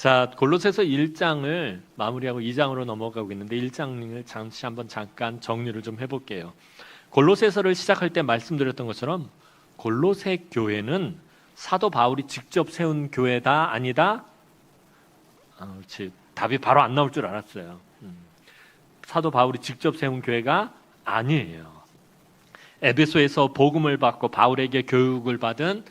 자, 골로새서 1장을 마무리하고 2장으로 넘어가고 있는데 1장을 잠깐 정리를 좀 해볼게요. 골로새서를 시작할 때 말씀드렸던 것처럼 골로새 교회는 사도 바울이 직접 세운 교회다 아니다? 그렇지. 답이 바로 안 나올 줄 알았어요. 사도 바울이 직접 세운 교회가 아니에요. 에베소에서 복음을 받고 바울에게 교육을 받은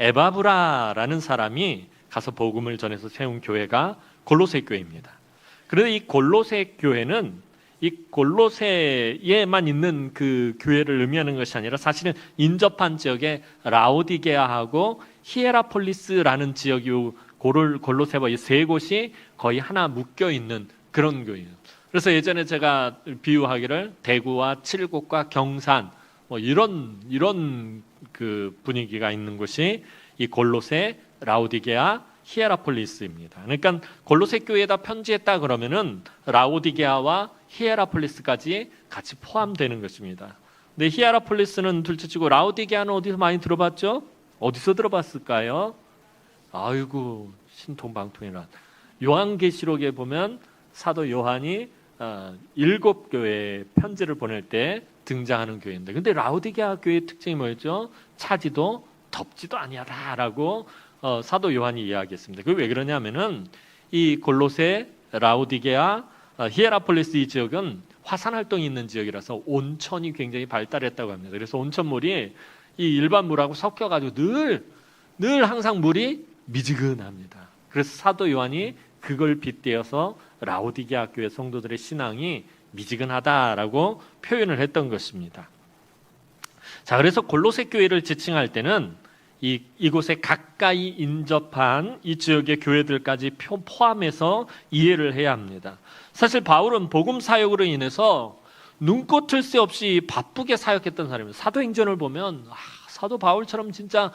에바브라라는 사람이 가서 복음을 전해서 세운 교회가 골로새 교회입니다. 그런데 이 골로새 교회는 이 골로새에만 있는 그 교회를 의미하는 것이 아니라 사실은 인접한 지역에 라오디게아하고 히에라폴리스라는 지역이 골로새와 이 세 곳이 거의 하나 묶여 있는 그런 교회예요. 그래서 예전에 제가 비유하기를 대구와 칠곡과 경산 뭐 이런 그 분위기가 있는 곳이 이 골로새, 라오디게아, 히에라폴리스입니다. 그러니까 골로새 교회에다 편지했다 그러면은 라오디게아와 히에라폴리스까지 같이 포함되는 것입니다. 근데 히에라폴리스는 둘째치고 라오디게아는 어디서 많이 들어봤죠? 어디서 들어봤을까요? 아이고 신통방통이라. 요한계시록에 보면 사도 요한이 7교회에 편지를 보낼 때 등장하는 교회인데, 근데 라오디게아 교회의 특징이 뭐였죠? 차지도 덥지도 아니하다라고 사도 요한이 이야기했습니다. 그게 왜 그러냐면은 이 골로새, 라오디게아, 히에라폴리스 이 지역은 화산 활동이 있는 지역이라서 온천이 굉장히 발달했다고 합니다. 그래서 온천물이 이 일반 물하고 섞여가지고 늘 항상 물이 미지근합니다. 그래서 사도 요한이 그걸 빗대어서 라오디게아 교회 성도들의 신앙이 미지근하다라고 표현을 했던 것입니다. 자, 그래서 골로새 교회를 지칭할 때는 이곳에 가까이 인접한 이 지역의 교회들까지 포함해서 이해를 해야 합니다. 사실 바울은 복음 사역으로 인해서 눈꽃을 새 없이 바쁘게 사역했던 사람입니다. 사도행전을 보면 사도 바울처럼 진짜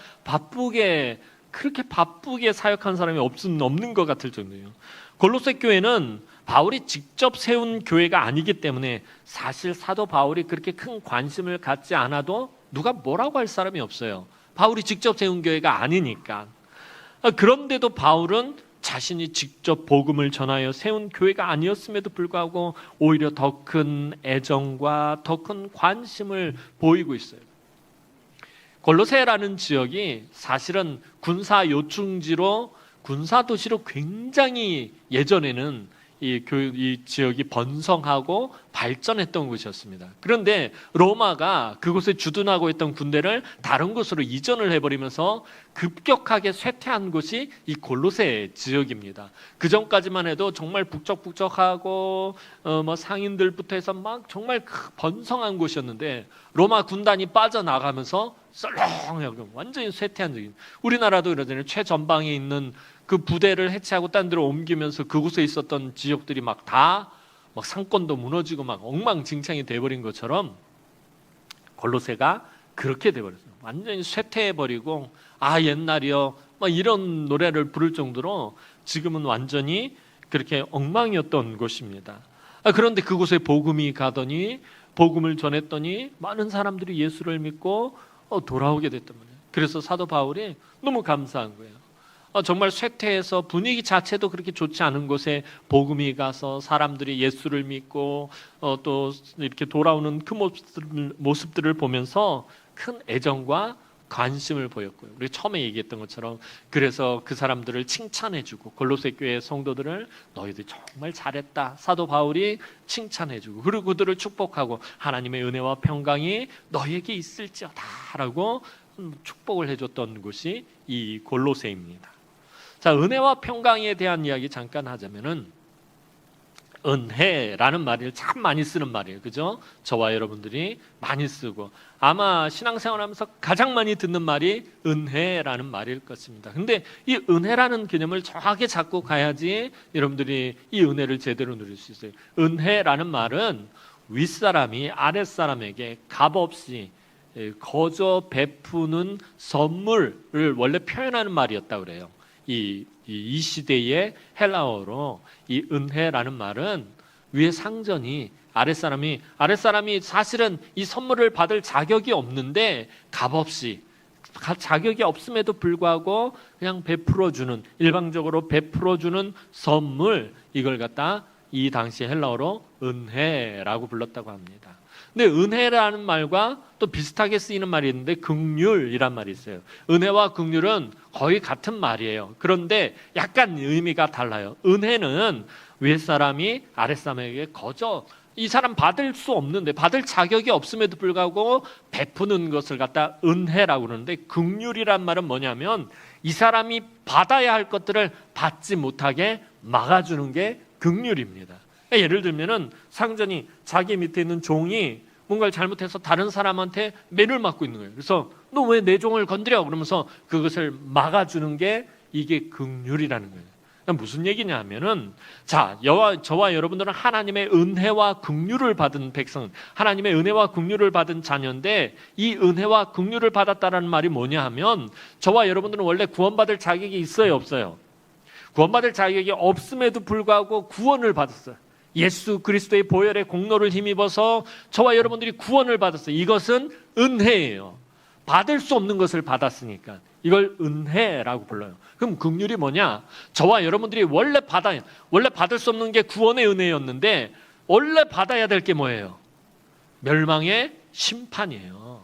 그렇게 바쁘게 사역한 사람이 없는 것 같을 정도예요. 골로새 교회는 바울이 직접 세운 교회가 아니기 때문에 사실 사도 바울이 그렇게 큰 관심을 갖지 않아도 누가 뭐라고 할 사람이 없어요. 바울이 직접 세운 교회가 아니니까. 그런데도 바울은 자신이 직접 복음을 전하여 세운 교회가 아니었음에도 불구하고 오히려 더 큰 애정과 더 큰 관심을 보이고 있어요. 골로새라는 지역이 사실은 군사 요충지로 군사 도시로 굉장히 예전에는 이 지역이 번성하고 발전했던 곳이었습니다. 그런데 로마가 그곳에 주둔하고 있던 군대를 다른 곳으로 이전을 해버리면서 급격하게 쇠퇴한 곳이 이 골로새 지역입니다. 그 전까지만 해도 정말 북적북적하고 상인들부터 해서 막 정말 번성한 곳이었는데 로마 군단이 빠져나가면서 썰렁하고 완전히 쇠퇴한 지역입니다. 우리나라도 그러잖아요. 최전방에 있는 그 부대를 해체하고 딴 데로 옮기면서 그곳에 있었던 지역들이 막 상권도 무너지고 막 엉망진창이 돼버린 것처럼 골로새가 그렇게 돼버렸어요. 완전히 쇠퇴해버리고 옛날이요 막 이런 노래를 부를 정도로 지금은 완전히 그렇게 엉망이었던 곳입니다. 그런데 그곳에 복음이 가더니 복음을 전했더니 많은 사람들이 예수를 믿고 돌아오게 됐단 말이에요. 그래서 사도 바울이 너무 감사한 거예요. 정말 쇠퇴해서 분위기 자체도 그렇게 좋지 않은 곳에 복음이 가서 사람들이 예수를 믿고 또 이렇게 돌아오는 그 모습들을 보면서 큰 애정과 관심을 보였고요. 우리 처음에 얘기했던 것처럼 그래서 그 사람들을 칭찬해주고 골로새 교회 성도들을 너희들 정말 잘했다. 사도 바울이 칭찬해주고 그리고 그들을 축복하고 하나님의 은혜와 평강이 너희에게 있을지어다라고 축복을 해줬던 곳이 이 골로새입니다. 자, 은혜와 평강에 대한 이야기 잠깐 하자면은 은혜라는 말을 참 많이 쓰는 말이에요. 그죠? 저와 여러분들이 많이 쓰고 아마 신앙생활하면서 가장 많이 듣는 말이 은혜라는 말일 것입니다. 근데 이 은혜라는 개념을 정확하게 잡고 가야지 여러분들이 이 은혜를 제대로 누릴 수 있어요. 은혜라는 말은 윗사람이 아랫사람에게 값없이 거저 베푸는 선물을 원래 표현하는 말이었다고 그래요. 이 시대의 헬라어로 이 은혜라는 말은 위에 상전이 아랫사람이 사실은 이 선물을 받을 자격이 없는데 값없이 자격이 없음에도 불구하고 그냥 베풀어주는, 일방적으로 베풀어주는 선물, 이걸 갖다 이 당시 헬라어로 은혜라고 불렀다고 합니다. 근데 은혜라는 말과 또 비슷하게 쓰이는 말이 있는데 긍휼이란 말이 있어요. 은혜와 긍휼은 거의 같은 말이에요. 그런데 약간 의미가 달라요. 은혜는 윗사람이 아랫사람에게 거저, 이 사람 받을 수 없는데, 받을 자격이 없음에도 불구하고 베푸는 것을 갖다 은혜라고 그러는데, 긍휼이란 말은 뭐냐면 이 사람이 받아야 할 것들을 받지 못하게 막아주는 게 긍휼입니다. 예를 들면은 상전이 자기 밑에 있는 종이 뭔가를 잘못해서 다른 사람한테 매를 맞고 있는 거예요. 그래서 너 왜 내 종을 건드려? 그러면서 그것을 막아주는 게 이게 긍휼이라는 거예요. 무슨 얘기냐 하면은, 자, 저와 여러분들은 하나님의 은혜와 긍휼을 받은 백성, 하나님의 은혜와 긍휼을 받은 자녀인데, 이 은혜와 긍휼을 받았다라는 말이 뭐냐 하면, 저와 여러분들은 원래 구원받을 자격이 있어요, 없어요? 구원받을 자격이 없음에도 불구하고 구원을 받았어요. 예수 그리스도의 보혈의 공로를 힘입어서 저와 여러분들이 구원을 받았어요. 이것은 은혜예요. 받을 수 없는 것을 받았으니까 이걸 은혜라고 불러요. 그럼 긍휼이 뭐냐? 저와 여러분들이 원래 받을 수 없는 게 구원의 은혜였는데, 원래 받아야 될 게 뭐예요? 멸망의 심판이에요.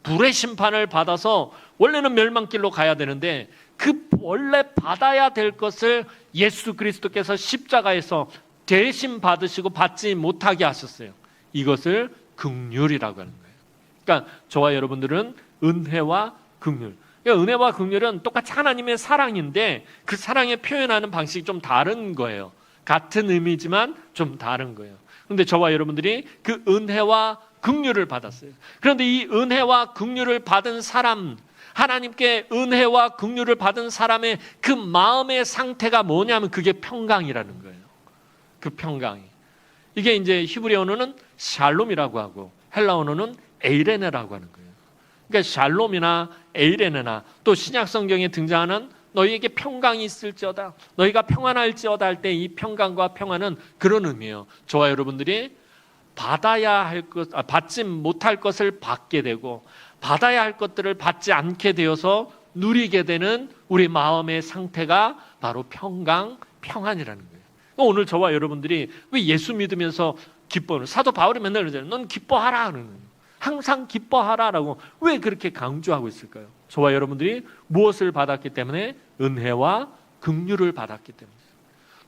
불의 심판을 받아서 원래는 멸망길로 가야 되는데, 그 원래 받아야 될 것을 예수 그리스도께서 십자가에서 대신 받으시고 받지 못하게 하셨어요. 이것을 긍휼이라고 하는 거예요. 그러니까 저와 여러분들은 은혜와 긍휼, 그러니까 은혜와 긍휼은 똑같이 하나님의 사랑인데 그 사랑의 표현하는 방식이 좀 다른 거예요. 같은 의미지만 좀 다른 거예요. 그런데 저와 여러분들이 그 은혜와 긍휼을 받았어요. 그런데 이 은혜와 긍휼을 받은 사람, 하나님께 은혜와 긍휼을 받은 사람의 그 마음의 상태가 뭐냐면 그게 평강이라는 거예요. 그 평강이. 이게 이제 히브리어는 샬롬이라고 하고 헬라어는 에이레네라고 하는 거예요. 그러니까 샬롬이나 에이레네나 또 신약 성경에 등장하는 너희에게 평강이 있을지어다, 너희가 평안할지어다 할 때 이 평강과 평안은 그런 의미예요. 저와 여러분들이 받아야 할 것, 받지 못할 것을 받게 되고 받아야 할 것들을 받지 않게 되어서 누리게 되는 우리 마음의 상태가 바로 평강, 평안이라는 거예요. 오늘 저와 여러분들이 왜 예수 믿으면서 기뻐하는, 사도 바울이 맨날 그러잖아요. 넌 기뻐하라 하는 거예요. 항상 기뻐하라라고 왜 그렇게 강조하고 있을까요? 저와 여러분들이 무엇을 받았기 때문에? 은혜와 긍휼을 받았기 때문에.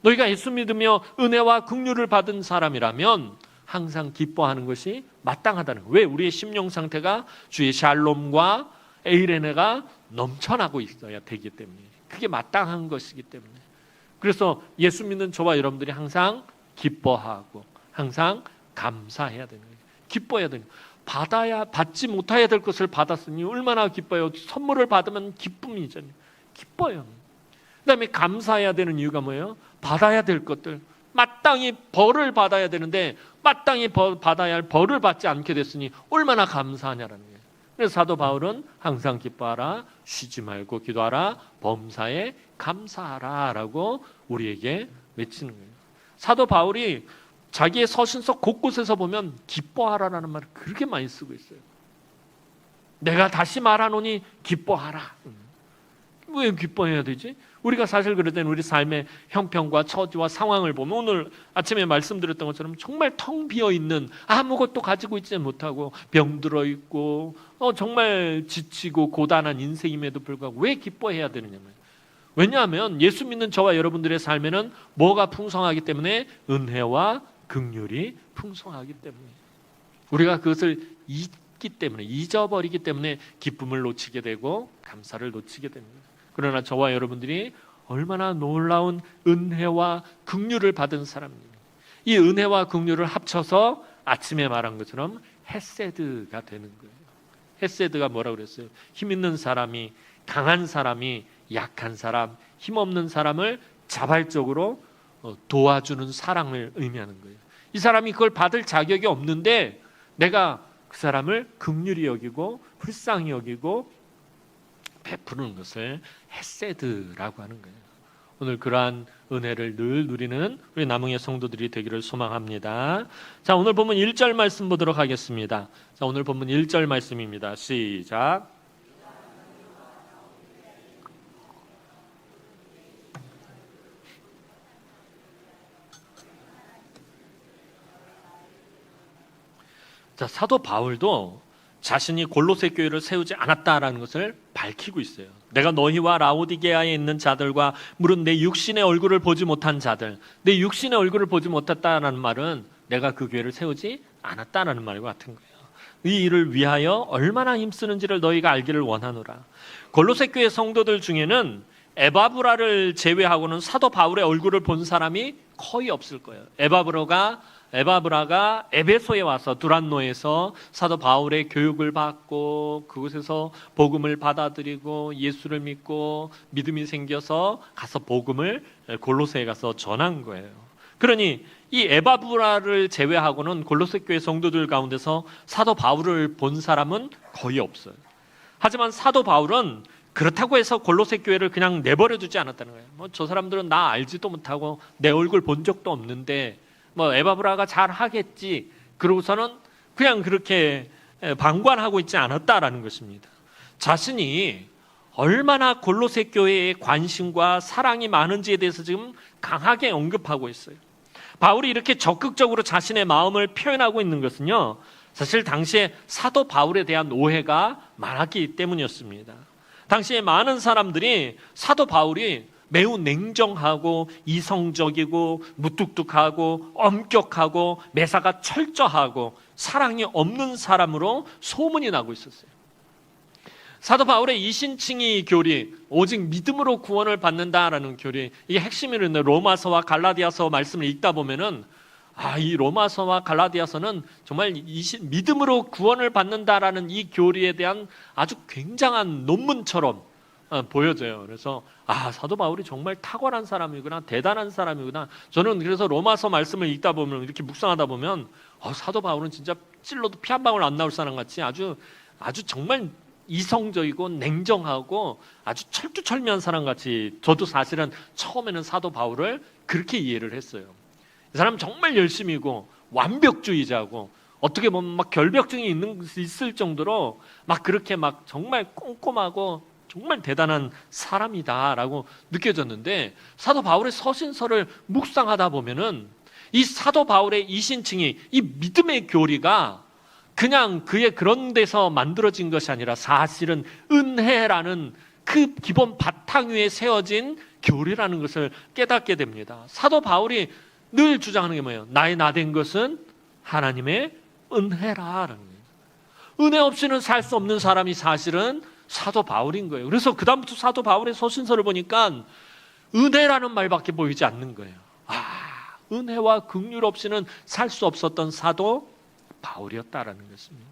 너희가 예수 믿으며 은혜와 긍휼을 받은 사람이라면 항상 기뻐하는 것이 마땅하다는 거예요. 왜? 우리의 심령 상태가 주의 샬롬과 에이레네가 넘쳐나고 있어야 되기 때문에. 그게 마땅한 것이기 때문에. 그래서 예수 믿는 저와 여러분들이 항상 기뻐하고 항상 감사해야 되는 거예요. 기뻐해야 되는 거예요. 받지 못해야 될 것을 받았으니 얼마나 기뻐요. 선물을 받으면 기쁨이잖아요. 기뻐요. 그다음에 감사해야 되는 이유가 뭐예요? 받아야 될 것들, 마땅히 벌을 받아야 되는데 마땅히 받아야 할 벌을 받지 않게 됐으니 얼마나 감사하냐라는 거예요. 그래서 사도 바울은 항상 기뻐하라, 쉬지 말고 기도하라, 범사에 감사하라 라고 우리에게 외치는 거예요. 사도 바울이 자기의 서신서 곳곳에서 보면 기뻐하라라는 말을 그렇게 많이 쓰고 있어요. 내가 다시 말하노니 기뻐하라. 왜 기뻐해야 되지? 우리가 사실 그럴 때는 우리 삶의 형편과 처지와 상황을 보면 오늘 아침에 말씀드렸던 것처럼 정말 텅 비어있는, 아무것도 가지고 있지 못하고 병들어 있고 정말 지치고 고단한 인생임에도 불구하고 왜 기뻐해야 되느냐면, 왜냐하면 예수 믿는 저와 여러분들의 삶에는 뭐가 풍성하기 때문에? 은혜와 긍휼이 풍성하기 때문에. 우리가 그것을 잊기 때문에, 잊어버리기 때문에 기쁨을 놓치게 되고 감사를 놓치게 됩니다. 그러나 저와 여러분들이 얼마나 놀라운 은혜와 긍휼을 받은 사람입니다. 이 은혜와 긍휼을 합쳐서 아침에 말한 것처럼 헤세드가 되는 거예요. 헤세드가 뭐라고 그랬어요? 힘 있는 사람이, 강한 사람이 약한 사람, 힘없는 사람을 자발적으로 도와주는 사랑을 의미하는 거예요. 이 사람이 그걸 받을 자격이 없는데 내가 그 사람을 긍휼히 여기고 불쌍히 여기고 베푸는 것을 헤세드라고 하는 거예요. 오늘 그러한 은혜를 늘 누리는 우리 남흥의 성도들이 되기를 소망합니다. 자, 오늘 본문 1절 말씀 보도록 하겠습니다. 자, 오늘 본문 1절 말씀입니다. 시작. 자, 사도 바울도 자신이 골로새 교회를 세우지 않았다라는 것을 밝히고 있어요. 내가 너희와 라오디게아에 있는 자들과 물은 내 육신의 얼굴을 보지 못한 자들, 내 육신의 얼굴을 보지 못했다라는 말은 내가 그 교회를 세우지 않았다라는 말과 같은 거예요. 이 일을 위하여 얼마나 힘쓰는지를 너희가 알기를 원하노라. 골로새 교회 성도들 중에는 에바브라를 제외하고는 사도 바울의 얼굴을 본 사람이 거의 없을 거예요. 에바브라가 에베소에 와서 두란노에서 사도 바울의 교육을 받고 그곳에서 복음을 받아들이고 예수를 믿고 믿음이 생겨서 가서 복음을 골로새에 가서 전한 거예요. 그러니 이 에바브라를 제외하고는 골로새 교회 성도들 가운데서 사도 바울을 본 사람은 거의 없어요. 하지만 사도 바울은 그렇다고 해서 골로새 교회를 그냥 내버려 두지 않았다는 거예요. 저 사람들은 나 알지도 못하고 내 얼굴 본 적도 없는데 에바브라가 잘 하겠지. 그러고서는 그냥 그렇게 방관하고 있지 않았다라는 것입니다. 자신이 얼마나 골로새 교회에 관심과 사랑이 많은지에 대해서 지금 강하게 언급하고 있어요. 바울이 이렇게 적극적으로 자신의 마음을 표현하고 있는 것은요, 사실 당시에 사도 바울에 대한 오해가 많았기 때문이었습니다. 당시에 많은 사람들이 사도 바울이 매우 냉정하고 이성적이고 무뚝뚝하고 엄격하고 매사가 철저하고 사랑이 없는 사람으로 소문이 나고 있었어요. 사도 바울의 이신칭의 교리, 오직 믿음으로 구원을 받는다라는 교리, 이게 핵심이는데 로마서와 갈라디아서 말씀을 읽다 보면은 이 로마서와 갈라디아서는 정말 믿음으로 구원을 받는다라는 이 교리에 대한 아주 굉장한 논문처럼 보여져요. 그래서 사도 바울이 정말 탁월한 사람이구나, 대단한 사람이구나. 저는 그래서 로마서 말씀을 읽다 보면, 이렇게 묵상하다 보면 사도 바울은 진짜 찔러도 피 한 방울 안 나올 사람 같이 아주 정말 이성적이고 냉정하고 아주 철두철미한 사람 같이, 저도 사실은 처음에는 사도 바울을 그렇게 이해를 했어요. 이 사람 정말 열심이고 완벽주의자고 어떻게 보면 막 결벽증이 있을 정도로 막 그렇게 막 정말 꼼꼼하고 정말 대단한 사람이다라고 느껴졌는데, 사도 바울의 서신서를 묵상하다 보면은 이 사도 바울의 이신칭이, 이 믿음의 교리가 그냥 그의 그런 데서 만들어진 것이 아니라 사실은 은혜라는 그 기본 바탕 위에 세워진 교리라는 것을 깨닫게 됩니다. 사도 바울이 늘 주장하는 게 뭐예요? 나의 나된 것은 하나님의 은혜라는 거예요. 은혜 없이는 살 수 없는 사람이 사실은 사도 바울인 거예요. 그래서 그 다음부터 사도 바울의 서신서를 보니까 은혜라는 말밖에 보이지 않는 거예요. 은혜와 긍휼 없이는 살 수 없었던 사도 바울이었다라는 것입니다.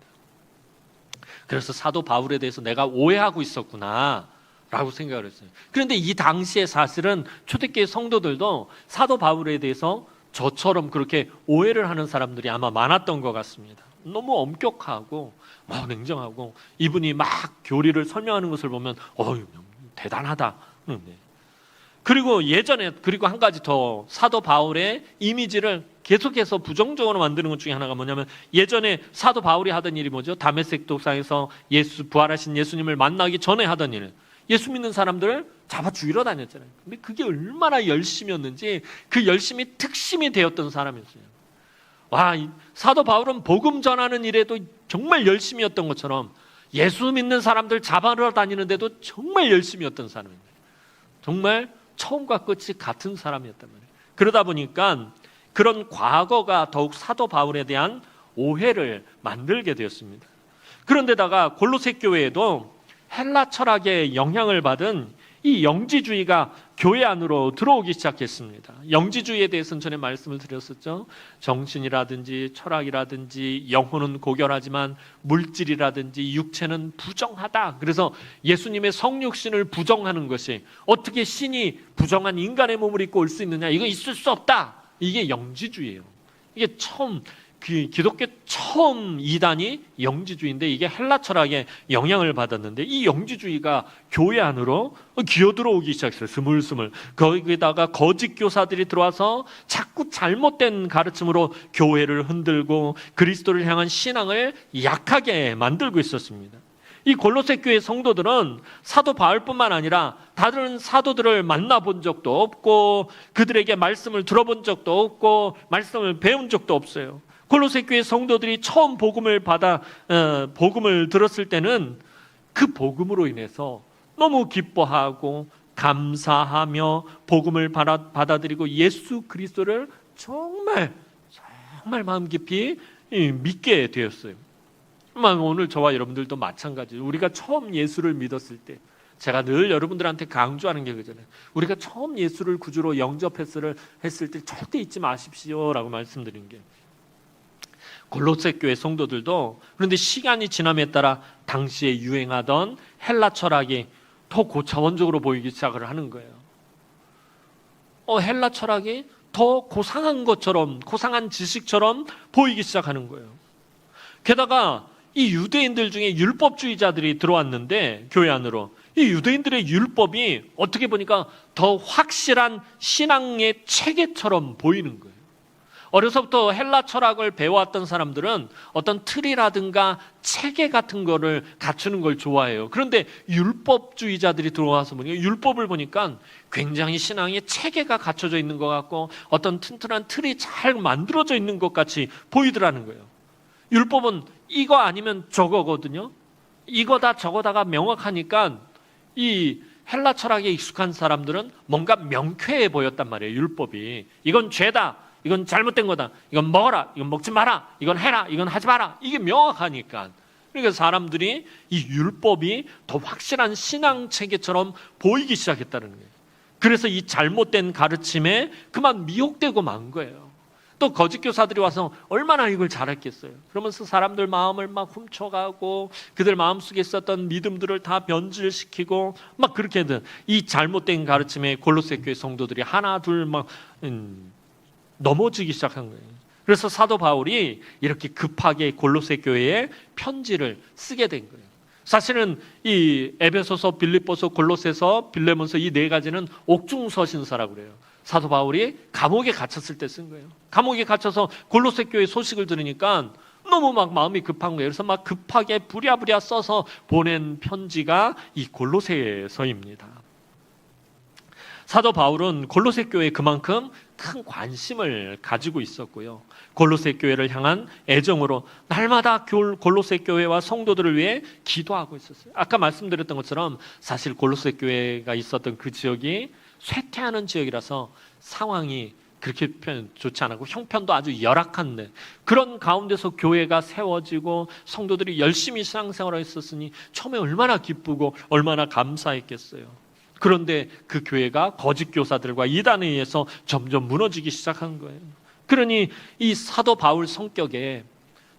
그래서 사도 바울에 대해서 내가 오해하고 있었구나 라고 생각을 했어요. 그런데 이 당시에 사실은 초대교회 성도들도 사도 바울에 대해서 저처럼 그렇게 오해를 하는 사람들이 아마 많았던 것 같습니다. 너무 엄격하고 냉정하고 이분이 막 교리를 설명하는 것을 보면 대단하다. 그리고 그리고 한 가지 더 사도 바울의 이미지를 계속해서 부정적으로 만드는 것 중에 하나가 뭐냐면, 예전에 사도 바울이 하던 일이 뭐죠? 다메섹 도상에서 부활하신 예수님을 만나기 전에 하던 일, 예수 믿는 사람들을 잡아 죽이러 다녔잖아요. 근데 그게 얼마나 열심이었는지, 그 열심이 특심이 되었던 사람이었어요. 사도 바울은 복음 전하는 일에도 정말 열심이었던 것처럼 예수 믿는 사람들 잡아러 다니는데도 정말 열심이었던 사람입니다. 정말 처음과 끝이 같은 사람이었단 말이에요. 그러다 보니까 그런 과거가 더욱 사도 바울에 대한 오해를 만들게 되었습니다. 그런데다가 골로새 교회에도 헬라 철학의 영향을 받은 이 영지주의가 교회 안으로 들어오기 시작했습니다. 영지주의에 대해서는 전에 말씀을 드렸었죠. 정신이라든지 철학이라든지 영혼은 고결하지만 물질이라든지 육체는 부정하다. 그래서 예수님의 성육신을 부정하는 것이, 어떻게 신이 부정한 인간의 몸을 입고 올 수 있느냐, 이거 있을 수 없다. 이게 영지주의예요. 이게 기독교 처음 이단이 영지주의인데, 이게 헬라 철학의 영향을 받았는데, 이 영지주의가 교회 안으로 기어들어오기 시작했어요. 스물스물. 거기다가 거짓 교사들이 들어와서 자꾸 잘못된 가르침으로 교회를 흔들고 그리스도를 향한 신앙을 약하게 만들고 있었습니다. 이 골로새 교회 성도들은 사도 바울뿐만 아니라 다른 사도들을 만나본 적도 없고 그들에게 말씀을 들어본 적도 없고 말씀을 배운 적도 없어요. 골로새 교회 성도들이 처음 복음을 들었을 때는 그 복음으로 인해서 너무 기뻐하고 감사하며 복음을 받아들이고 예수 그리스도를 정말 마음 깊이 믿게 되었어요. 오늘 저와 여러분들도 마찬가지예요. 우리가 처음 예수를 믿었을 때, 제가 늘 여러분들한테 강조하는 게 그잖아요. 우리가 처음 예수를 구주로 영접했을 때 절대 잊지 마십시오라고 말씀드린 게, 골로새 교회 성도들도 그런데 시간이 지남에 따라 당시에 유행하던 헬라 철학이 더 고차원적으로 보이기 시작을 하는 거예요. 헬라 철학이 더 고상한 것처럼, 고상한 지식처럼 보이기 시작하는 거예요. 게다가 이 유대인들 중에 율법주의자들이 들어왔는데, 교회 안으로 이 유대인들의 율법이 어떻게 보니까 더 확실한 신앙의 체계처럼 보이는 거예요. 어려서부터 헬라 철학을 배워왔던 사람들은 어떤 틀이라든가 체계 같은 거를 갖추는 걸 좋아해요. 그런데 율법주의자들이 들어와서 보니까, 율법을 보니까 굉장히 신앙의 체계가 갖춰져 있는 것 같고 어떤 튼튼한 틀이 잘 만들어져 있는 것 같이 보이더라는 거예요. 율법은 이거 아니면 저거거든요. 이거다 저거다가 명확하니까 이 헬라 철학에 익숙한 사람들은 뭔가 명쾌해 보였단 말이에요. 율법이 이건 죄다, 이건 잘못된 거다, 이건 먹어라, 이건 먹지 마라, 이건 해라, 이건 하지 마라, 이게 명확하니까. 그러니까 사람들이 이 율법이 더 확실한 신앙 체계처럼 보이기 시작했다는 거예요. 그래서 이 잘못된 가르침에 그만 미혹되고 만 거예요. 또 거짓 교사들이 와서 얼마나 이걸 잘했겠어요. 그러면서 사람들 마음을 막 훔쳐가고 그들 마음속에 있었던 믿음들을 다 변질시키고 막 그렇게 이 잘못된 가르침에 골로새 교회 성도들이 하나 둘 막 넘어지기 시작한 거예요. 그래서 사도 바울이 이렇게 급하게 골로새 교회에 편지를 쓰게 된 거예요. 사실은 이 에베소서, 빌립보서, 골로새서, 빌레몬서 이 네 가지는 옥중서신서라고 그래요. 사도 바울이 감옥에 갇혔을 때 쓴 거예요. 감옥에 갇혀서 골로새 교회 소식을 들으니까 너무 막 마음이 급한 거예요. 그래서 막 급하게 부랴부랴 써서 보낸 편지가 이 골로새서입니다. 사도 바울은 골로새 교회에 그만큼 큰 관심을 가지고 있었고요. 골로새 교회를 향한 애정으로 날마다 골로새 교회와 성도들을 위해 기도하고 있었어요. 아까 말씀드렸던 것처럼 사실 골로새 교회가 있었던 그 지역이 쇠퇴하는 지역이라서 상황이 그렇게 좋지 않았고 형편도 아주 열악한데, 그런 가운데서 교회가 세워지고 성도들이 열심히 신앙생활을 했었으니 처음에 얼마나 기쁘고 얼마나 감사했겠어요. 그런데 그 교회가 거짓 교사들과 이단에 의해서 점점 무너지기 시작한 거예요. 그러니 이 사도 바울 성격에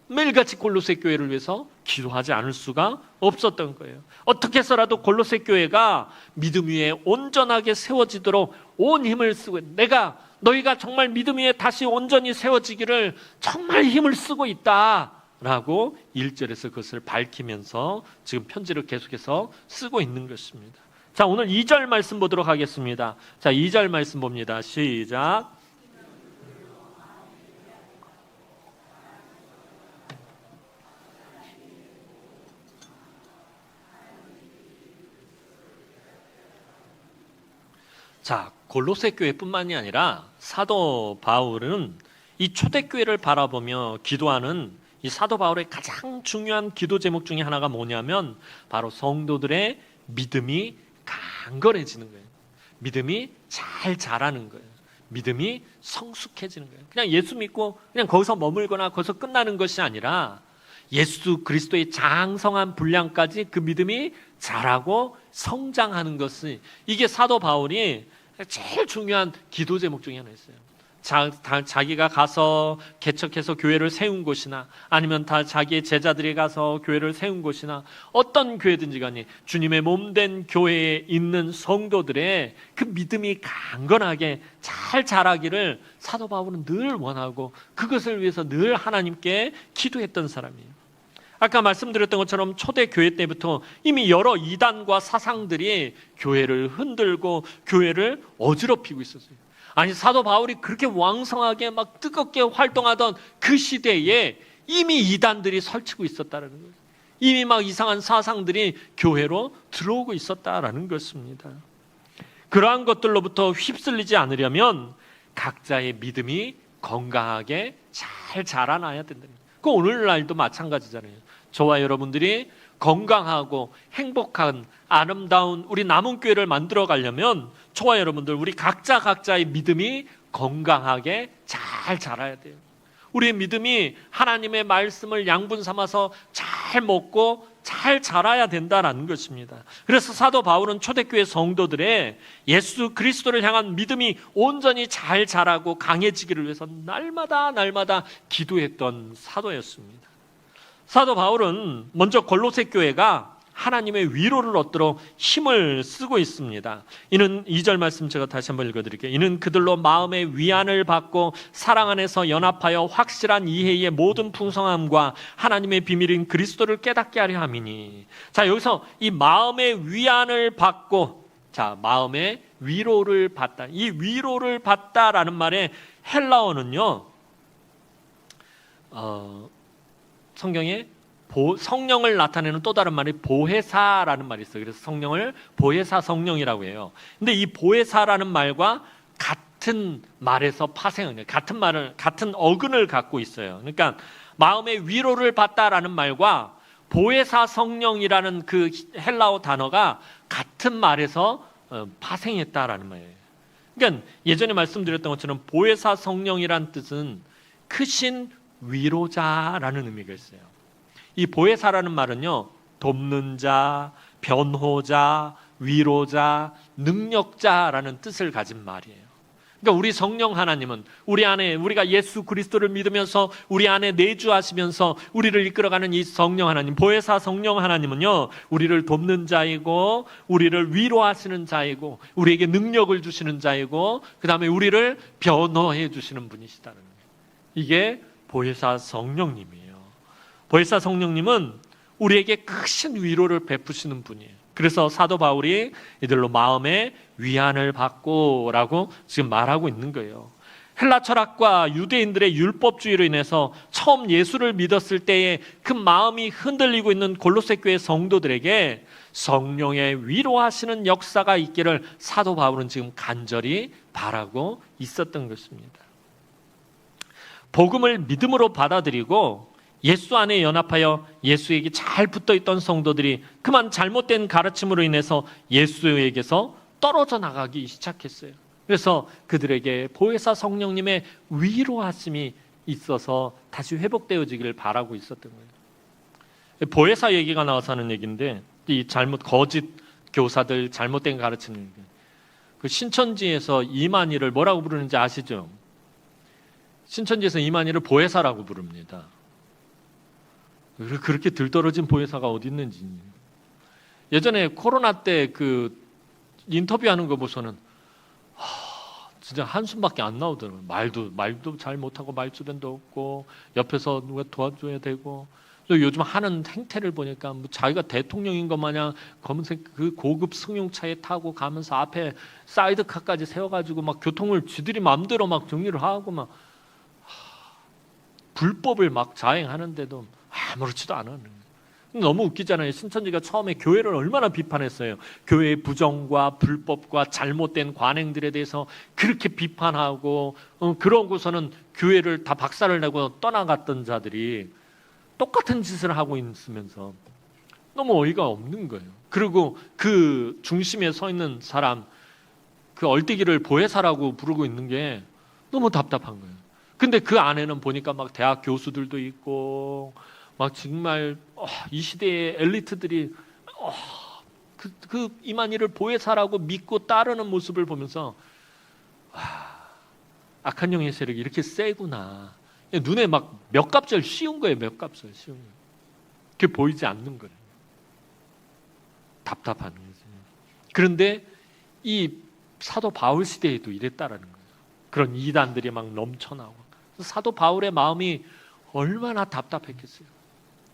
매일같이 골로새 교회를 위해서 기도하지 않을 수가 없었던 거예요. 어떻게 해서라도 골로새 교회가 믿음 위에 온전하게 세워지도록 온 힘을 쓰고, 너희가 정말 믿음 위에 다시 온전히 세워지기를 정말 힘을 쓰고 있다라고 1절에서 그것을 밝히면서 지금 편지를 계속해서 쓰고 있는 것입니다. 자, 오늘 2절 말씀 보도록 하겠습니다. 자, 2절 말씀 봅니다. 시작. 자, 골로새 교회뿐만이 아니라 사도 바울은 이 초대교회를 바라보며 기도하는 이 사도 바울의 가장 중요한 기도 제목 중에 하나가 뭐냐면 바로 성도들의 믿음이 강건해지는 거예요. 믿음이 잘 자라는 거예요. 믿음이 성숙해지는 거예요. 그냥 예수 믿고 그냥 거기서 머물거나 거기서 끝나는 것이 아니라 예수 그리스도의 장성한 분량까지 그 믿음이 자라고 성장하는 것이, 이게 사도 바울이 제일 중요한 기도 제목 중에 하나였어요. 자기가 가서 개척해서 교회를 세운 곳이나 아니면 다 자기의 제자들이 가서 교회를 세운 곳이나 어떤 교회든지 간에 주님의 몸된 교회에 있는 성도들의 그 믿음이 강건하게 잘 자라기를 사도 바울은 늘 원하고 그것을 위해서 늘 하나님께 기도했던 사람이에요. 아까 말씀드렸던 것처럼 초대교회 때부터 이미 여러 이단과 사상들이 교회를 흔들고 교회를 어지럽히고 있었어요. 아니, 사도 바울이 그렇게 왕성하게 막 뜨겁게 활동하던 그 시대에 이미 이단들이 설치고 있었다는 거예요. 이미 막 이상한 사상들이 교회로 들어오고 있었다라는 것입니다. 그러한 것들로부터 휩쓸리지 않으려면 각자의 믿음이 건강하게 잘 자라나야 된다는 거예요. 그 오늘날도 마찬가지잖아요. 저와 여러분들이 건강하고 행복한 아름다운 우리 남은교회를 만들어 가려면 저와 여러분들 우리 각자의 믿음이 건강하게 잘 자라야 돼요. 우리의 믿음이 하나님의 말씀을 양분 삼아서 잘 먹고 잘 자라야 된다는 것입니다. 그래서 사도 바울은 초대교회 성도들의 예수 그리스도를 향한 믿음이 온전히 잘 자라고 강해지기를 위해서 날마다 기도했던 사도였습니다. 사도 바울은 먼저 골로새 교회가 하나님의 위로를 얻도록 힘을 쓰고 있습니다. 이는 2절 말씀 제가 다시 한번 읽어드릴게요. 이는 그들로 마음의 위안을 받고 사랑 안에서 연합하여 확실한 이해의 모든 풍성함과 하나님의 비밀인 그리스도를 깨닫게 하려 함이니. 자, 여기서 이 마음의 위안을 받고, 자, 마음의 위로를 받다. 이 위로를 받다라는 말의 헬라어는요, 성경에 성령을 나타내는 또 다른 말이 보혜사라는 말이 있어요. 그래서 성령을 보혜사 성령이라고 해요. 근데 이 보혜사라는 말과 같은 말에서 파생은 같은 어근을 갖고 있어요. 그러니까 마음의 위로를 받다라는 말과 보혜사 성령이라는 그 헬라어 단어가 같은 말에서 파생했다라는 말이에요. 그러니까 예전에 말씀드렸던 것처럼 보혜사 성령이란 뜻은 크신 위로자라는 의미가 있어요. 이 보혜사라는 말은요, 돕는 자, 변호자, 위로자, 능력자라는 뜻을 가진 말이에요. 그러니까 우리 성령 하나님은 우리 안에 우리가 예수 그리스도를 믿으면서 우리 안에 내주하시면서 우리를 이끌어가는 이 성령 하나님, 보혜사 성령 하나님은요, 우리를 돕는 자이고 우리를 위로하시는 자이고 우리에게 능력을 주시는 자이고 그 다음에 우리를 변호해 주시는 분이시다는 거예요. 이게 보혜사 성령님이에요. 보혜사 성령님은 우리에게 크신 위로를 베푸시는 분이에요. 그래서 사도 바울이 이들로 마음의 위안을 받고라고 지금 말하고 있는 거예요. 헬라 철학과 유대인들의 율법주의로 인해서 처음 예수를 믿었을 때에 그 마음이 흔들리고 있는 골로새 교회 성도들에게 성령의 위로하시는 역사가 있기를 사도 바울은 지금 간절히 바라고 있었던 것입니다. 복음을 믿음으로 받아들이고 예수 안에 연합하여 예수에게 잘 붙어있던 성도들이 그만 잘못된 가르침으로 인해서 예수에게서 떨어져 나가기 시작했어요. 그래서 그들에게 보혜사 성령님의 위로하심이 있어서 다시 회복되어지기를 바라고 있었던 거예요. 보혜사 얘기가 나와서 하는 얘기인데 이 거짓 교사들 잘못된 가르침, 그 신천지에서 이만희를 뭐라고 부르는지 아시죠? 신천지에서 이만희를 보혜사라고 부릅니다. 그렇게 들떨어진 보혜사가 어디 있는지. 예전에 코로나 때 그 인터뷰하는 거 보고서는 진짜 한숨밖에 안 나오더라고요. 말도 잘 못하고 말주변도 없고 옆에서 누가 도와줘야 되고. 요즘 하는 행태를 보니까 뭐 자기가 대통령인 것 마냥 검은색 그 고급 승용차에 타고 가면서 앞에 사이드카까지 세워가지고 막 교통을 쥐들이 마음대로 막 정리를 하고 막 불법을 막 자행하는데도 아무렇지도 않아. 너무 웃기잖아요. 신천지가 처음에 교회를 얼마나 비판했어요. 교회의 부정과 불법과 잘못된 관행들에 대해서 그렇게 비판하고 그러고서는 교회를 다 박살을 내고 떠나갔던 자들이 똑같은 짓을 하고 있으면서 너무 어이가 없는 거예요. 그리고 그 중심에 서 있는 사람, 그 얼떼기를 보혜사라고 부르고 있는 게 너무 답답한 거예요. 근데 그 안에는 보니까 막 대학 교수들도 있고 막 정말 이 시대의 엘리트들이 그 이만희를 보혜사라고 믿고 따르는 모습을 보면서 악한 영의 세력이 이렇게 세구나. 눈에 막 몇 갑절 씌운 거예요. 몇 갑절 씌운 거예요. 그게 보이지 않는 거예요. 답답한 거죠. 그런데 이 사도 바울 시대에도 이랬다라는 거예요. 그런 이단들이 막 넘쳐나고 사도 바울의 마음이 얼마나 답답했겠어요.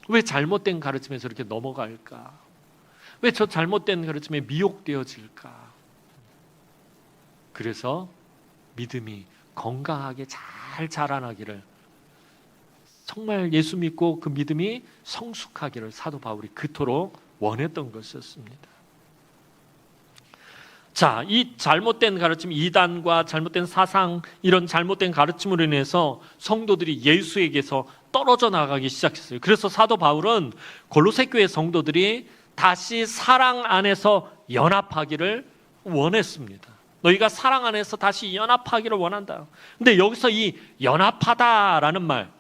왜 잘못된 가르침에서 이렇게 넘어갈까? 왜 저 잘못된 가르침에 미혹되어질까? 그래서 믿음이 건강하게 잘 자라나기를, 정말 예수 믿고 그 믿음이 성숙하기를 사도 바울이 그토록 원했던 것이었습니다. 자, 이 잘못된 가르침, 이단과 잘못된 사상, 이런 잘못된 가르침으로 인해서 성도들이 예수에게서 떨어져 나가기 시작했어요. 그래서 사도 바울은 골로새 교회 성도들이 다시 사랑 안에서 연합하기를 원했습니다. 너희가 사랑 안에서 다시 연합하기를 원한다. 근데 여기서 이 연합하다라는 말,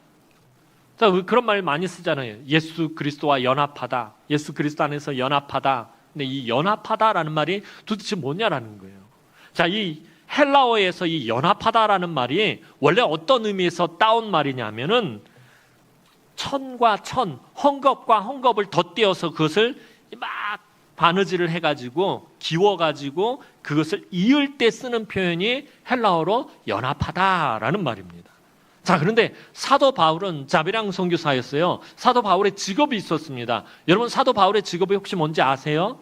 자, 그런 말 많이 쓰잖아요. 예수 그리스도와 연합하다, 예수 그리스도 안에서 연합하다. 근데 이 연합하다라는 말이 도대체 뭐냐라는 거예요. 자, 이 헬라어에서 이 연합하다라는 말이 원래 어떤 의미에서 따온 말이냐면은 천과 천, 헝겊과 헝겊을 덧대어서 그것을 막 바느질을 해가지고 기워가지고 그것을 이을 때 쓰는 표현이 헬라어로 연합하다라는 말입니다. 자, 그런데 사도 바울은 자비랑 선교사였어요. 사도 바울의 직업이 있었습니다. 여러분, 사도 바울의 직업이 혹시 뭔지 아세요?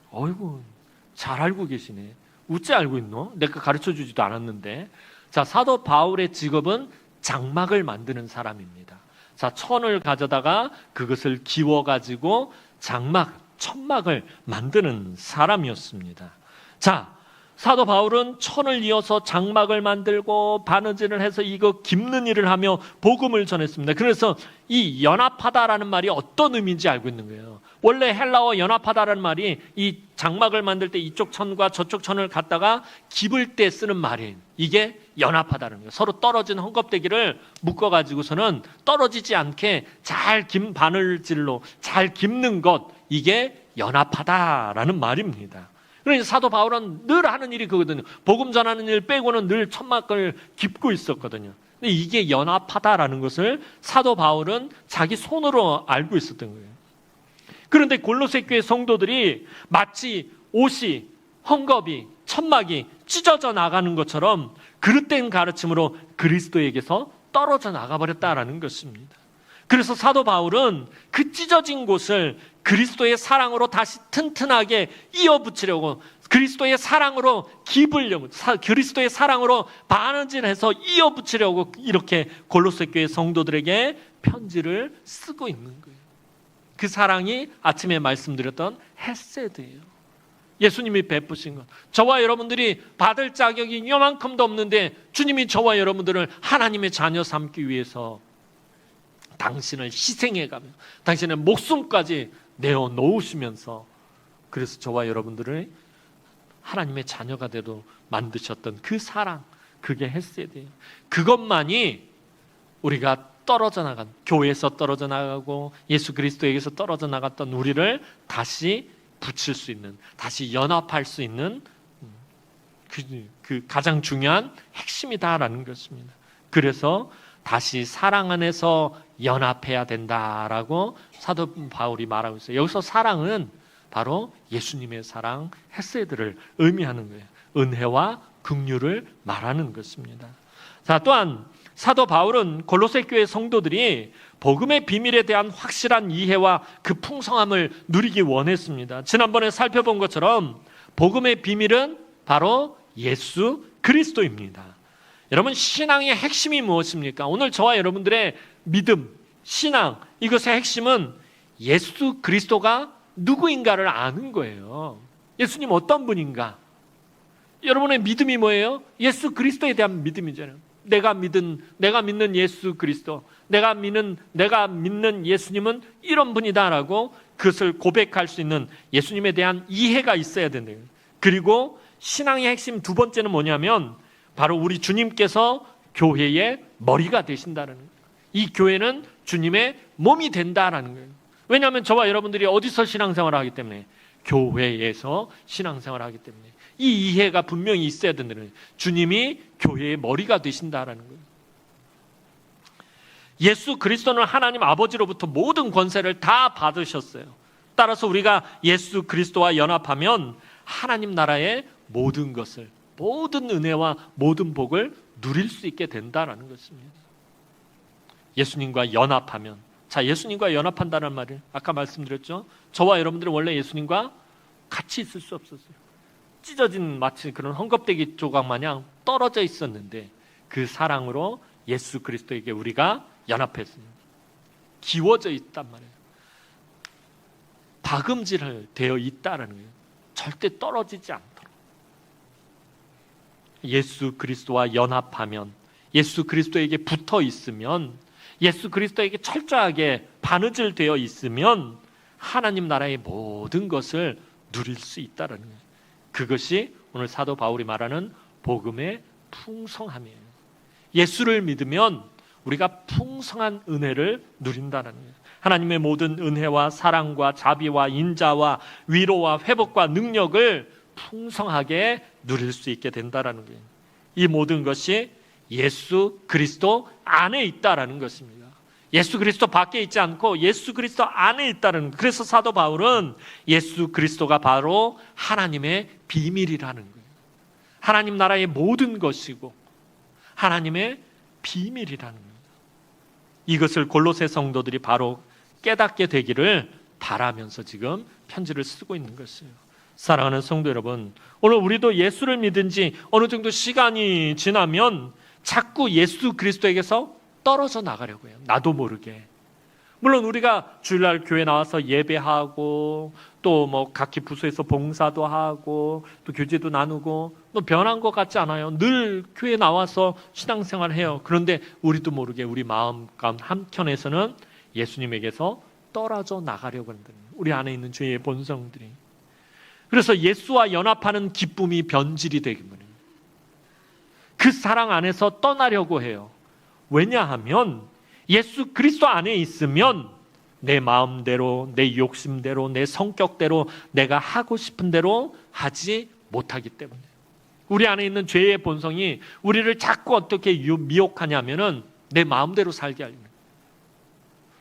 어이구, 잘 알고 계시네. 어째 알고 있노? 내가 가르쳐주지도 않았는데. 자, 사도 바울의 직업은 장막을 만드는 사람입니다. 자, 천을 가져다가 그것을 기워가지고 장막, 천막을 만드는 사람이었습니다. 자, 사도 바울은 천을 이어서 장막을 만들고 바느질을 해서 이거 깁는 일을 하며 복음을 전했습니다. 그래서 이 연합하다라는 말이 어떤 의미인지 알고 있는 거예요. 원래 헬라어 연합하다라는 말이 이 장막을 만들 때 이쪽 천과 저쪽 천을 갖다가 깁을 때 쓰는 말이에요. 이게 연합하다는 거예요. 서로 떨어진 헝겊대기를 묶어가지고서는 떨어지지 않게 잘 긴 바느질로 잘 깁는 것, 이게 연합하다라는 말입니다. 그래서 사도 바울은 늘 하는 일이 그거거든요. 복음 전하는 일 빼고는 늘 천막을 깁고 있었거든요. 근데 이게 연합하다라는 것을 사도 바울은 자기 손으로 알고 있었던 거예요. 그런데 골로새 교회 성도들이 마치 옷이, 헝겊이, 천막이 찢어져 나가는 것처럼 그릇된 가르침으로 그리스도에게서 떨어져 나가버렸다라는 것입니다. 그래서 사도 바울은 그 찢어진 곳을 그리스도의 사랑으로 다시 튼튼하게 이어붙이려고, 그리스도의 사랑으로 기불려고, 그리스도의 사랑으로 바느질해서 이어붙이려고 이렇게 골로새 교회 성도들에게 편지를 쓰고 있는 거예요. 그 사랑이 아침에 말씀드렸던 헤세드예요. 예수님이 베푸신 것. 저와 여러분들이 받을 자격이 요만큼도 없는데 주님이 저와 여러분들을 하나님의 자녀 삼기 위해서 당신을 희생해가며 당신의 목숨까지 내어놓으시면서, 그래서 저와 여러분들을 하나님의 자녀가 되도록 만드셨던 그 사랑, 그게 헤세드예요. 그것만이 우리가 떨어져 나간, 교회에서 떨어져 나가고 예수 그리스도에게서 떨어져 나갔던 우리를 다시 붙일 수 있는, 다시 연합할 수 있는 그 가장 중요한 핵심이다라는 것입니다. 그래서 다시 사랑 안에서 연합해야 된다라고 사도 바울이 말하고 있어요. 여기서 사랑은 바로 예수님의 사랑, 헤세드를 의미하는 거예요. 은혜와 긍휼을 말하는 것입니다. 자, 또한 사도 바울은 골로새 교회 성도들이 복음의 비밀에 대한 확실한 이해와 그 풍성함을 누리기 원했습니다. 지난번에 살펴본 것처럼 복음의 비밀은 바로 예수 그리스도입니다. 여러분, 신앙의 핵심이 무엇입니까? 오늘 저와 여러분들의 믿음, 신앙, 이것의 핵심은 예수 그리스도가 누구인가를 아는 거예요. 예수님 어떤 분인가? 여러분의 믿음이 뭐예요? 예수 그리스도에 대한 믿음이잖아요. 내가 믿는 예수 그리스도, 내가 믿는 예수님은 이런 분이다라고 그것을 고백할 수 있는 예수님에 대한 이해가 있어야 된대요. 그리고 신앙의 핵심 두 번째는 뭐냐면 바로 우리 주님께서 교회의 머리가 되신다는 거예요. 이 교회는 주님의 몸이 된다라는 거예요. 왜냐하면 저와 여러분들이 어디서 신앙생활을 하기 때문에? 교회에서 신앙생활을 하기 때문에. 이 이해가 분명히 있어야 된다는 거예요. 주님이 교회의 머리가 되신다라는 거예요. 예수 그리스도는 하나님 아버지로부터 모든 권세를 다 받으셨어요. 따라서 우리가 예수 그리스도와 연합하면 하나님 나라의 모든 것을, 모든 은혜와 모든 복을 누릴 수 있게 된다라는 것입니다. 예수님과 연합하면, 자, 예수님과 연합한다는 말을 아까 말씀드렸죠. 저와 여러분들은 원래 예수님과 같이 있을 수 없었어요. 찢어진 마치 그런 헝겊대기 조각 마냥 떨어져 있었는데 그 사랑으로 예수 그리스도에게 우리가 연합했습니다. 기워져 있단 말이에요. 박음질 되어 있다라는 거예요. 절대 떨어지지 않도록 예수 그리스도와 연합하면, 예수 그리스도에게 붙어 있으면, 예수 그리스도에게 철저하게 바느질 되어 있으면 하나님 나라의 모든 것을 누릴 수 있다는 거예요. 그것이 오늘 사도 바울이 말하는 복음의 풍성함이에요. 예수를 믿으면 우리가 풍성한 은혜를 누린다는 거예요. 하나님의 모든 은혜와 사랑과 자비와 인자와 위로와 회복과 능력을 풍성하게 누릴 수 있게 된다는 거예요. 이 모든 것이 예수 그리스도 안에 있다라는 것입니다. 예수 그리스도 밖에 있지 않고 예수 그리스도 안에 있다는, 그래서 사도 바울은 예수 그리스도가 바로 하나님의 비밀이라는 거예요. 하나님 나라의 모든 것이고 하나님의 비밀이라는 겁니다. 이것을 골로새 성도들이 바로 깨닫게 되기를 바라면서 지금 편지를 쓰고 있는 것이에요. 사랑하는 성도 여러분, 오늘 우리도 예수를 믿은 지 어느 정도 시간이 지나면 자꾸 예수 그리스도에게서 떨어져 나가려고 해요. 나도 모르게. 물론 우리가 주일날 교회 나와서 예배하고 또 각기 부서에서 봉사도 하고 또 교제도 나누고 또 변한 것 같지 않아요. 늘 교회 나와서 신앙생활 해요. 그런데 우리도 모르게 우리 마음 한켠에서는 예수님에게서 떨어져 나가려고 한다는 거예요. 우리 안에 있는 죄의 본성들이. 그래서 예수와 연합하는 기쁨이 변질이 되기 때문에 그 사랑 안에서 떠나려고 해요. 왜냐하면 예수 그리스도 안에 있으면 내 마음대로, 내 욕심대로, 내 성격대로 내가 하고 싶은 대로 하지 못하기 때문에. 우리 안에 있는 죄의 본성이 우리를 자꾸 어떻게 미혹하냐면은 내 마음대로 살게 하려는 거예요.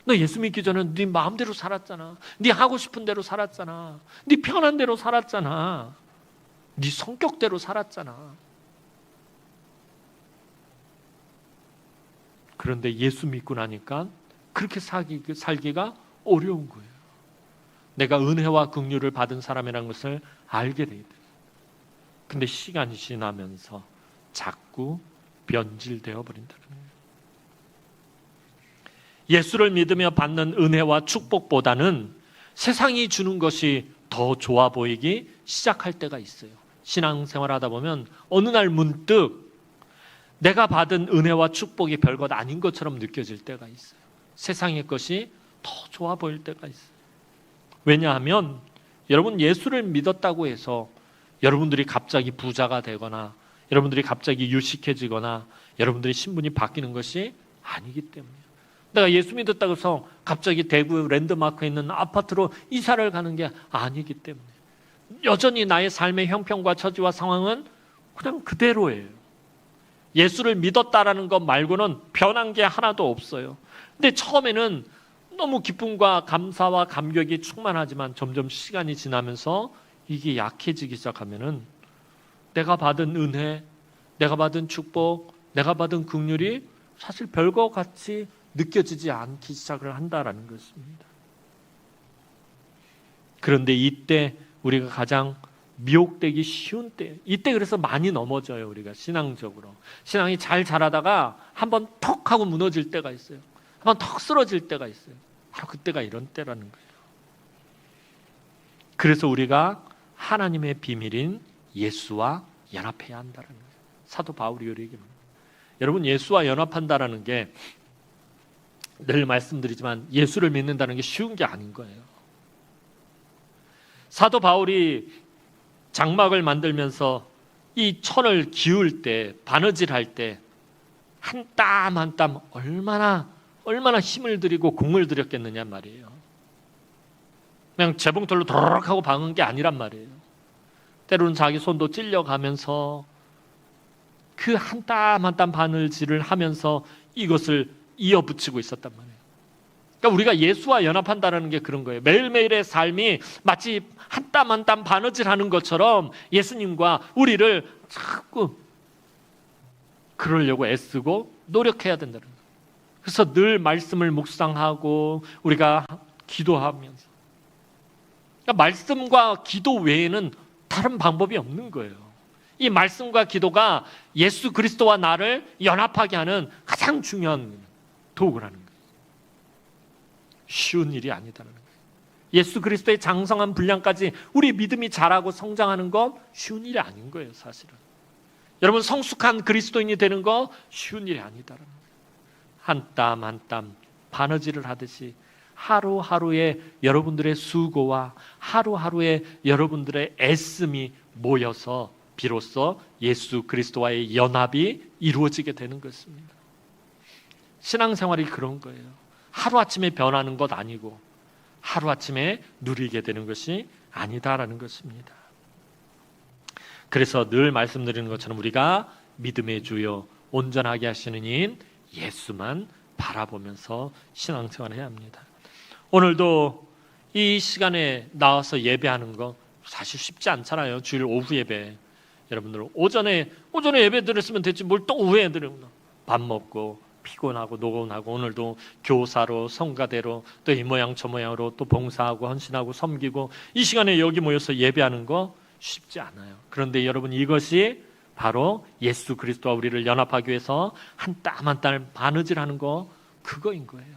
너 예수 믿기 전에 네 마음대로 살았잖아. 네 하고 싶은 대로 살았잖아. 네 편한 대로 살았잖아. 네 성격대로 살았잖아. 그런데 예수 믿고 나니까 그렇게 살기가 어려운 거예요. 내가 은혜와 긍휼을 받은 사람이라는 것을 알게 되게 돼요. 근데 시간이 지나면서 자꾸 변질되어 버린다는 거예요. 예수를 믿으며 받는 은혜와 축복보다는 세상이 주는 것이 더 좋아 보이기 시작할 때가 있어요. 신앙생활 하다 보면 어느 날 문득 내가 받은 은혜와 축복이 별것 아닌 것처럼 느껴질 때가 있어요. 세상의 것이 더 좋아 보일 때가 있어요. 왜냐하면 여러분 예수를 믿었다고 해서 여러분들이 갑자기 부자가 되거나 여러분들이 갑자기 유식해지거나 여러분들의 신분이 바뀌는 것이 아니기 때문이에요. 내가 예수 믿었다고 해서 갑자기 대구 랜드마크에 있는 아파트로 이사를 가는 게 아니기 때문에 여전히 나의 삶의 형편과 처지와 상황은 그냥 그대로예요. 예수를 믿었다라는 것 말고는 변한 게 하나도 없어요. 근데 처음에는 너무 기쁨과 감사와 감격이 충만하지만 점점 시간이 지나면서 이게 약해지기 시작하면은 내가 받은 은혜, 내가 받은 축복, 내가 받은 긍휼이 사실 별거 같이 느껴지지 않기 시작을 한다라는 것입니다. 그런데 이때 우리가 가장 미혹되기 쉬운 때, 이때 그래서 많이 넘어져요. 우리가 신앙적으로 신앙이 잘 자라다가 한번 턱 하고 무너질 때가 있어요. 한번 턱 쓰러질 때가 있어요. 바로 그때가 이런 때라는 거예요. 그래서 우리가 하나님의 비밀인 예수와 연합해야 한다는 거예요. 사도 바울이 얘기합니다. 여러분 예수와 연합한다라는 게 늘 말씀드리지만 예수를 믿는다는 게 쉬운 게 아닌 거예요. 사도 바울이 장막을 만들면서 이 천을 기울 때, 바느질할 때 한 땀 한 땀 얼마나 힘을 들이고 공을 들였겠느냐 말이에요. 그냥 재봉틀로 도로록 하고 박은 게 아니란 말이에요. 때로는 자기 손도 찔려가면서 그 한 땀 한 땀 바느질을 하면서 이것을 이어붙이고 있었단 말이에요. 그러니까 우리가 예수와 연합한다는 게 그런 거예요. 매일매일의 삶이 마치 한 땀 한 땀 바느질하는 것처럼 예수님과 우리를 자꾸 그러려고 애쓰고 노력해야 된다는 거예요. 그래서 늘 말씀을 묵상하고 우리가 기도하면서, 그러니까 말씀과 기도 외에는 다른 방법이 없는 거예요. 이 말씀과 기도가 예수 그리스도와 나를 연합하게 하는 가장 중요한 도구라는 거예요. 쉬운 일이 아니다라는 거예요. 예수 그리스도의 장성한 분량까지 우리 믿음이 자라고 성장하는 건 쉬운 일이 아닌 거예요, 사실은. 여러분, 성숙한 그리스도인이 되는 거 쉬운 일이 아니다라는 거예요. 한 땀 한 땀 바느질을 하듯이 하루하루의 여러분들의 수고와 하루하루의 여러분들의 애씀이 모여서 비로소 예수 그리스도와의 연합이 이루어지게 되는 것입니다. 신앙생활이 그런 거예요. 하루아침에 변하는 것 아니고 하루아침에 누리게 되는 것이 아니다라는 것입니다. 그래서 늘 말씀드리는 것처럼 우리가 믿음의 주요 온전하게 하시는 이인 예수만 바라보면서 신앙생활을 해야 합니다. 오늘도 이 시간에 나와서 예배하는 거 사실 쉽지 않잖아요. 주일 오후 예배. 여러분들 오전에 예배 드렸으면 됐지 뭘 또 오후에 드리구나. 밥 먹고 피곤하고 노곤하고 오늘도 교사로 성가대로 또 이 모양 저 모양으로 또 봉사하고 헌신하고 섬기고 이 시간에 여기 모여서 예배하는 거 쉽지 않아요. 그런데 여러분, 이것이 바로 예수 그리스도와 우리를 연합하기 위해서 한 땀 한 땀 바느질하는 거, 그거인 거예요.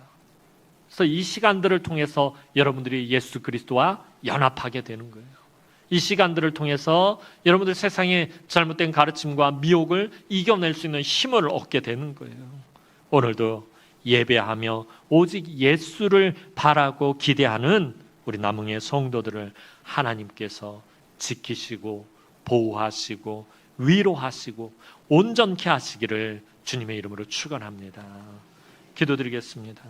그래서 이 시간들을 통해서 여러분들이 예수 그리스도와 연합하게 되는 거예요. 이 시간들을 통해서 여러분들 세상의 잘못된 가르침과 미혹을 이겨낼 수 있는 힘을 얻게 되는 거예요. 오늘도 예배하며 오직 예수를 바라고 기대하는 우리 남흥의 성도들을 하나님께서 지키시고 보호하시고 위로하시고 온전케 하시기를 주님의 이름으로 축원합니다. 기도드리겠습니다.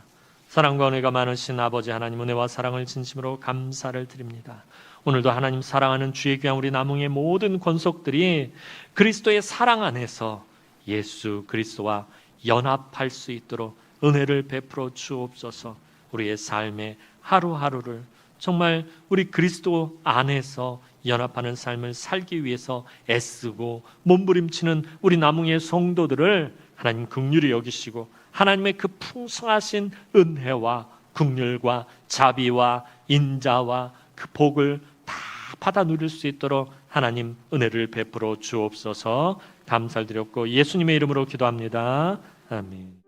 사랑과 은혜가 많으신 아버지 하나님, 은혜와 사랑을 진심으로 감사를 드립니다. 오늘도 하나님 사랑하는 주의 귀한 우리 남흥의 모든 권속들이 그리스도의 사랑 안에서 예수 그리스도와 연합할 수 있도록 은혜를 베풀어 주옵소서. 우리의 삶의 하루하루를 정말 우리 그리스도 안에서 연합하는 삶을 살기 위해서 애쓰고 몸부림치는 우리 남흥의 성도들을 하나님 긍휼히 여기시고 하나님의 그 풍성하신 은혜와 긍휼과 자비와 인자와 그 복을 다 받아 누릴 수 있도록 하나님 은혜를 베풀어 주옵소서. 감사를 드렸고 예수님의 이름으로 기도합니다. 아멘.